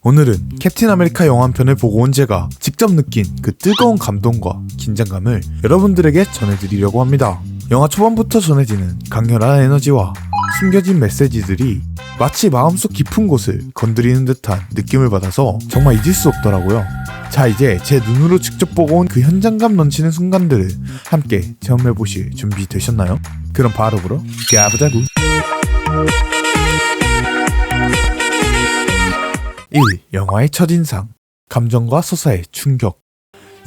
오늘은 캡틴 아메리카 영화 한 편을 보고 온 제가 직접 느낀 그 뜨거운 감동과 긴장감을 여러분들에게 전해드리려고 합니다. 영화 초반부터 전해지는 강렬한 에너지와 숨겨진 메시지들이 마치 마음속 깊은 곳을 건드리는 듯한 느낌을 받아서 정말 잊을 수 없더라고요. 자, 이제 제 눈으로 직접 보고 온 그 현장감 넘치는 순간들을 함께 체험해보실 준비 되셨나요? 그럼 바로 보러 가보자구. 1. 영화의 첫인상. 감정과 서사의 충격.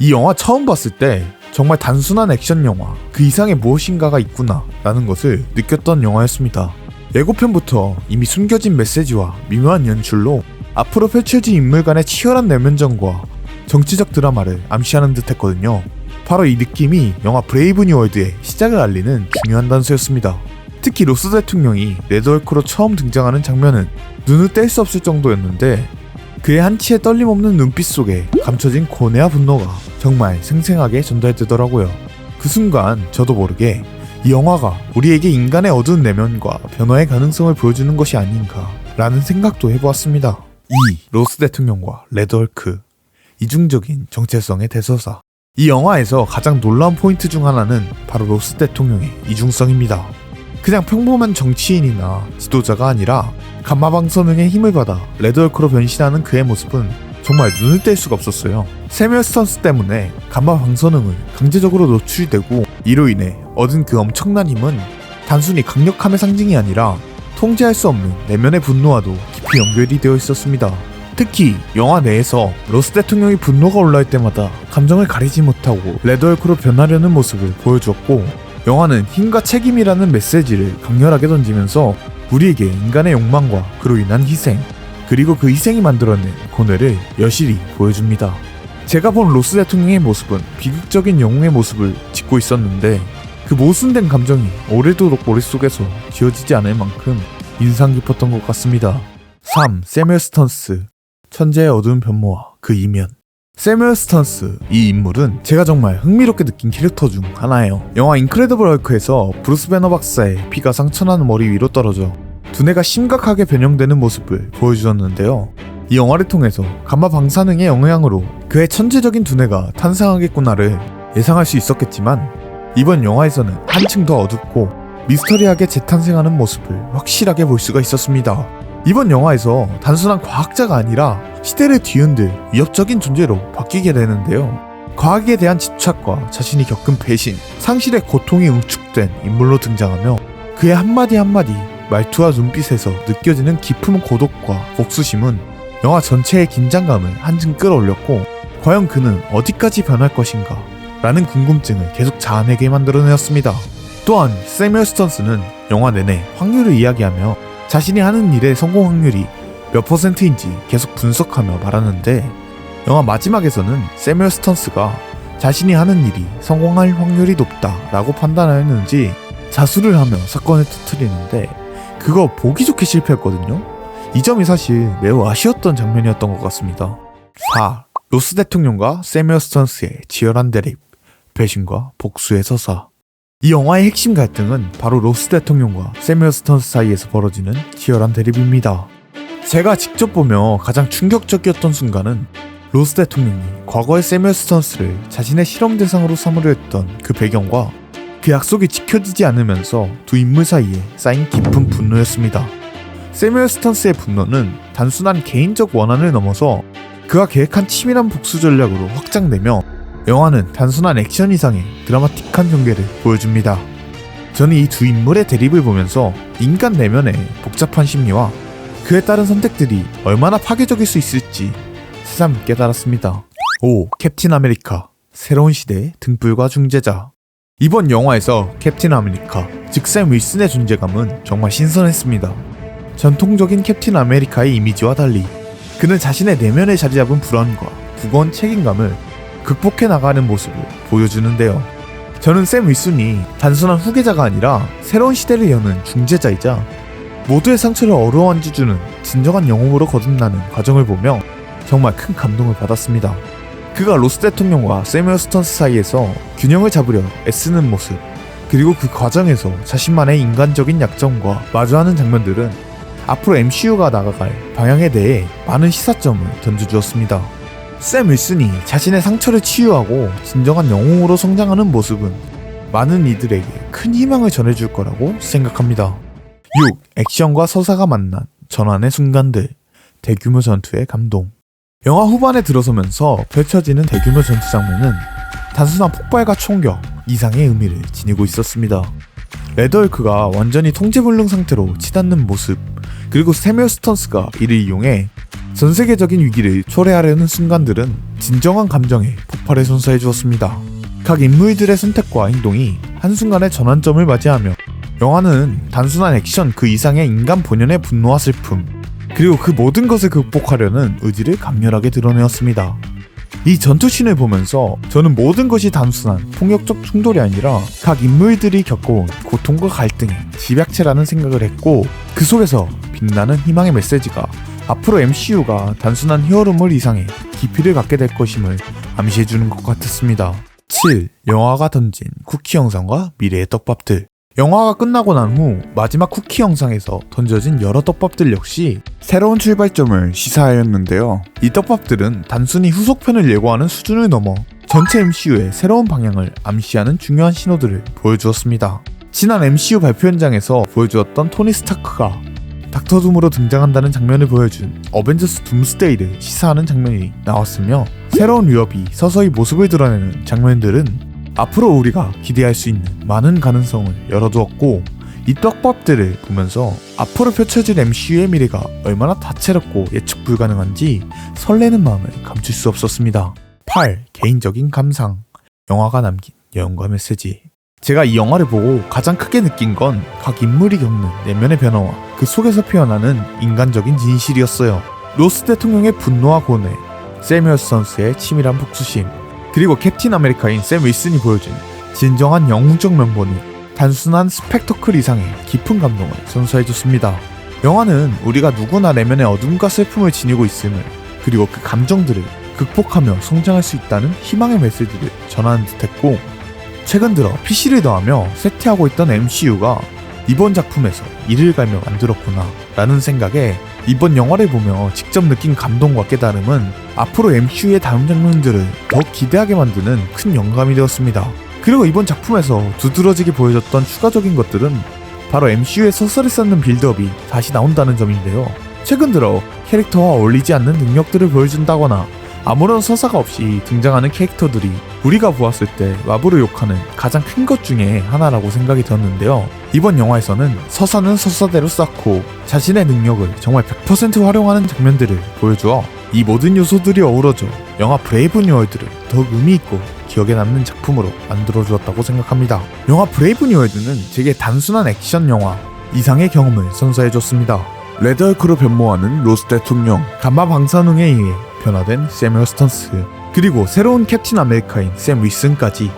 이 영화 처음 봤을 때 정말 단순한 액션 영화, 그 이상의 무엇인가가 있구나 라는 것을 느꼈던 영화였습니다. 예고편부터 이미 숨겨진 메시지와 미묘한 연출로 앞으로 펼쳐질 인물 간의 치열한 내면전과 정치적 드라마를 암시하는 듯 했거든요. 바로 이 느낌이 영화 브레이브 뉴 월드의 시작을 알리는 중요한 단서였습니다. 특히 로스 대통령이 레드헐크로 처음 등장하는 장면은 눈을 뗄 수 없을 정도였는데, 그의 한치의 떨림 없는 눈빛 속에 감춰진 고뇌와 분노가 정말 생생하게 전달되더라고요. 그 순간 저도 모르게 이 영화가 우리에게 인간의 어두운 내면과 변화의 가능성을 보여주는 것이 아닌가 라는 생각도 해보았습니다. 2. 로스 대통령과 레드헐크. 이중적인 정체성의 대서사. 이 영화에서 가장 놀라운 포인트 중 하나는 바로 로스 대통령의 이중성입니다. 그냥 평범한 정치인이나 지도자가 아니라 감마방사능의 힘을 받아 레드헐크로 변신하는 그의 모습은 정말 눈을 뗄 수가 없었어요. 세뮤얼 스턴스 때문에 감마방사능을 강제적으로 노출이 되고, 이로 인해 얻은 그 엄청난 힘은 단순히 강력함의 상징이 아니라 통제할 수 없는 내면의 분노와도 깊이 연결이 되어 있었습니다. 특히 영화 내에서 로스 대통령이 분노가 올라올 때마다 감정을 가리지 못하고 레드헐크로 변하려는 모습을 보여주었고, 영화는 힘과 책임이라는 메시지를 강렬하게 던지면서 우리에게 인간의 욕망과 그로 인한 희생, 그리고 그 희생이 만들어낸 고뇌를 여실히 보여줍니다. 제가 본 로스 대통령의 모습은 비극적인 영웅의 모습을 짓고 있었는데, 그 모순된 감정이 오래도록 머릿속에서 지워지지 않을 만큼 인상 깊었던 것 같습니다. 3. 세뮤얼 스턴스. 천재의 어두운 변모와 그 이면. 세뮤얼 스턴스, 이 인물은 제가 정말 흥미롭게 느낀 캐릭터 중 하나예요. 영화 인크레더블 헐크에서 브루스 배너 박사의 피가 상처나는 머리 위로 떨어져 두뇌가 심각하게 변형되는 모습을 보여주었는데요. 이 영화를 통해서 감마 방사능의 영향으로 그의 천재적인 두뇌가 탄생하겠구나를 예상할 수 있었겠지만, 이번 영화에서는 한층 더 어둡고 미스터리하게 재탄생하는 모습을 확실하게 볼 수가 있었습니다. 이번 영화에서 단순한 과학자가 아니라 시대를 뒤흔들 위협적인 존재로 바뀌게 되는데요. 과학에 대한 집착과 자신이 겪은 배신, 상실의 고통이 응축된 인물로 등장하며, 그의 한마디 한마디 말투와 눈빛에서 느껴지는 깊은 고독과 복수심은 영화 전체의 긴장감을 한층 끌어올렸고, 과연 그는 어디까지 변할 것인가 라는 궁금증을 계속 자아내게 만들어내었습니다. 또한 세뮤얼 스턴스는 영화 내내 확률을 이야기하며 자신이 하는 일의 성공 확률이 몇 %인지 계속 분석하며 말하는데, 영화 마지막에서는 세뮤얼 스턴스가 자신이 하는 일이 성공할 확률이 높다라고 판단하였는지 자수를 하며 사건을 터뜨리는데, 그거 보기 좋게 실패했거든요. 이 점이 사실 매우 아쉬웠던 장면이었던 것 같습니다. 4. 로스 대통령과 세뮤얼 스턴스의 치열한 대립, 배신과 복수의 서사. 이 영화의 핵심 갈등은 바로 로스 대통령과 세뮤얼 스턴스 사이에서 벌어지는 치열한 대립입니다. 제가 직접 보며 가장 충격적이었던 순간은 로스 대통령이 과거의 세뮤얼 스턴스를 자신의 실험 대상으로 삼으려 했던 그 배경과 그 약속이 지켜지지 않으면서 두 인물 사이에 쌓인 깊은 분노였습니다. 세뮤얼 스턴스의 분노는 단순한 개인적 원한을 넘어서 그가 계획한 치밀한 복수 전략으로 확장되며, 영화는 단순한 액션 이상의 드라마틱한 전개를 보여줍니다. 저는 이 두 인물의 대립을 보면서 인간 내면의 복잡한 심리와 그에 따른 선택들이 얼마나 파괴적일 수 있을지 새삼 깨달았습니다. 5. 캡틴 아메리카. 새로운 시대의 등불과 중재자. 이번 영화에서 캡틴 아메리카, 즉 샘 윌슨의 존재감은 정말 신선했습니다. 전통적인 캡틴 아메리카의 이미지와 달리 그는 자신의 내면에 자리잡은 불안과 무거운 책임감을 극복해 나가는 모습을 보여주는데요. 저는 샘 윌슨이 단순한 후계자가 아니라 새로운 시대를 여는 중재자이자 모두의 상처를 어루만져주는 진정한 영웅으로 거듭나는 과정을 보며 정말 큰 감동을 받았습니다. 그가 로스 대통령과 세뮤얼 스턴스 사이에서 균형을 잡으려 애쓰는 모습, 그리고 그 과정에서 자신만의 인간적인 약점과 마주하는 장면들은 앞으로 MCU가 나아갈 방향에 대해 많은 시사점을 던져주었습니다. 샘 윌슨이 자신의 상처를 치유하고 진정한 영웅으로 성장하는 모습은 많은 이들에게 큰 희망을 전해줄 거라고 생각합니다. 6. 액션과 서사가 만난 전환의 순간들, 대규모 전투의 감동. 영화 후반에 들어서면서 펼쳐지는 대규모 전투 장면은 단순한 폭발과 총격 이상의 의미를 지니고 있었습니다. 레드헐크가 완전히 통제불능 상태로 치닫는 모습, 그리고 세뮤얼 스턴스가 이를 이용해 전세계적인 위기를 초래하려는 순간들은 진정한 감정의 폭발을 선사해 주었습니다. 각 인물들의 선택과 행동이 한순간의 전환점을 맞이하며 영화는 단순한 액션 그 이상의 인간 본연의 분노와 슬픔, 그리고 그 모든 것을 극복하려는 의지를 강렬하게 드러내었습니다. 이 전투씬을 보면서 저는 모든 것이 단순한 폭력적 충돌이 아니라 각 인물들이 겪어온 고통과 갈등의 집약체라는 생각을 했고, 그 속에서 빛나는 희망의 메시지가 앞으로 MCU가 단순한 히어로물 이상의 깊이를 갖게 될 것임을 암시해주는 것 같았습니다. 7. 영화가 던진 쿠키 영상과 미래의 떡밥들. 영화가 끝나고 난 후 마지막 쿠키 영상에서 던져진 여러 떡밥들 역시 새로운 출발점을 시사하였는데요. 이 떡밥들은 단순히 후속편을 예고하는 수준을 넘어 전체 MCU의 새로운 방향을 암시하는 중요한 신호들을 보여주었습니다. 지난 MCU 발표 현장에서 보여주었던 토니 스타크가 닥터 둠으로 등장한다는 장면을 보여준 어벤져스 둠스데이를 시사하는 장면이 나왔으며, 새로운 위협이 서서히 모습을 드러내는 장면들은 앞으로 우리가 기대할 수 있는 많은 가능성을 열어두었고, 이 떡밥들을 보면서 앞으로 펼쳐질 MCU의 미래가 얼마나 다채롭고 예측 불가능한지 설레는 마음을 감출 수 없었습니다. 8. 개인적인 감상. 영화가 남긴 여운과 메시지. 제가 이 영화를 보고 가장 크게 느낀 건 각 인물이 겪는 내면의 변화와 그 속에서 피어나는 인간적인 진실이었어요. 로스 대통령의 분노와 고뇌, 세뮤얼 스턴스의 치밀한 복수심, 그리고 캡틴 아메리카인 샘 윌슨이 보여준 진정한 영웅적 면모는 단순한 스펙터클 이상의 깊은 감동을 선사해줬습니다. 영화는 우리가 누구나 내면의 어둠과 슬픔을 지니고 있음을, 그리고 그 감정들을 극복하며 성장할 수 있다는 희망의 메시지를 전하는 듯했고, 최근 들어 PC를 더하며 쇠퇴하고 있던 MCU가 이번 작품에서 이를 갈며 만들었구나 라는 생각에 이번 영화를 보며 직접 느낀 감동과 깨달음은 앞으로 MCU의 다음 장면들을 더 기대하게 만드는 큰 영감이 되었습니다. 그리고 이번 작품에서 두드러지게 보여줬던 추가적인 것들은 바로 MCU의 서서히 쌓는 빌드업이 다시 나온다는 점인데요. 최근 들어 캐릭터와 어울리지 않는 능력들을 보여준다거나 아무런 서사가 없이 등장하는 캐릭터들이 우리가 보았을 때 마블을 욕하는 가장 큰 것 중에 하나라고 생각이 들었는데요. 이번 영화에서는 서사는 서사대로 쌓고 자신의 능력을 정말 100% 활용하는 장면들을 보여주어 이 모든 요소들이 어우러져 영화 브레이브 뉴월드를 더욱 의미있고 기억에 남는 작품으로 만들어주었다고 생각합니다. 영화 브레이브 뉴월드는 제게 단순한 액션 영화 이상의 경험을 선사해줬습니다. 레드헐크로 변모하는 로스 대통령, 감마 방사능에 의해 변화된 세뮤얼 스턴스, 그리고 새로운 캡틴 아메리카인 샘 윌슨까지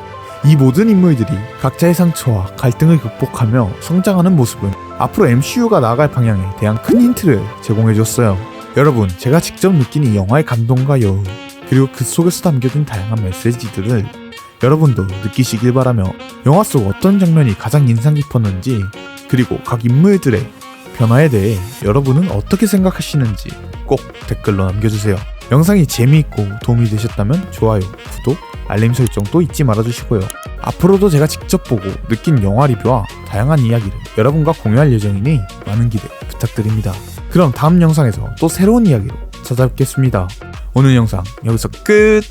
이 모든 인물들이 각자의 상처와 갈등을 극복하며 성장하는 모습은 앞으로 MCU가 나아갈 방향에 대한 큰 힌트를 제공해줬어요. 여러분, 제가 직접 느낀 이 영화의 감동과 여운, 그리고 그 속에서 담겨진 다양한 메시지들을 여러분도 느끼시길 바라며, 영화 속 어떤 장면이 가장 인상 깊었는지, 그리고 각 인물들의 변화에 대해 여러분은 어떻게 생각하시는지 꼭 댓글로 남겨주세요. 영상이 재미있고 도움이 되셨다면 좋아요, 구독, 알림 설정도 잊지 말아주시고요. 앞으로도 제가 직접 보고 느낀 영화 리뷰와 다양한 이야기를 여러분과 공유할 예정이니 많은 기대 부탁드립니다. 그럼 다음 영상에서 또 새로운 이야기로 찾아뵙겠습니다. 오늘 영상 여기서 끝!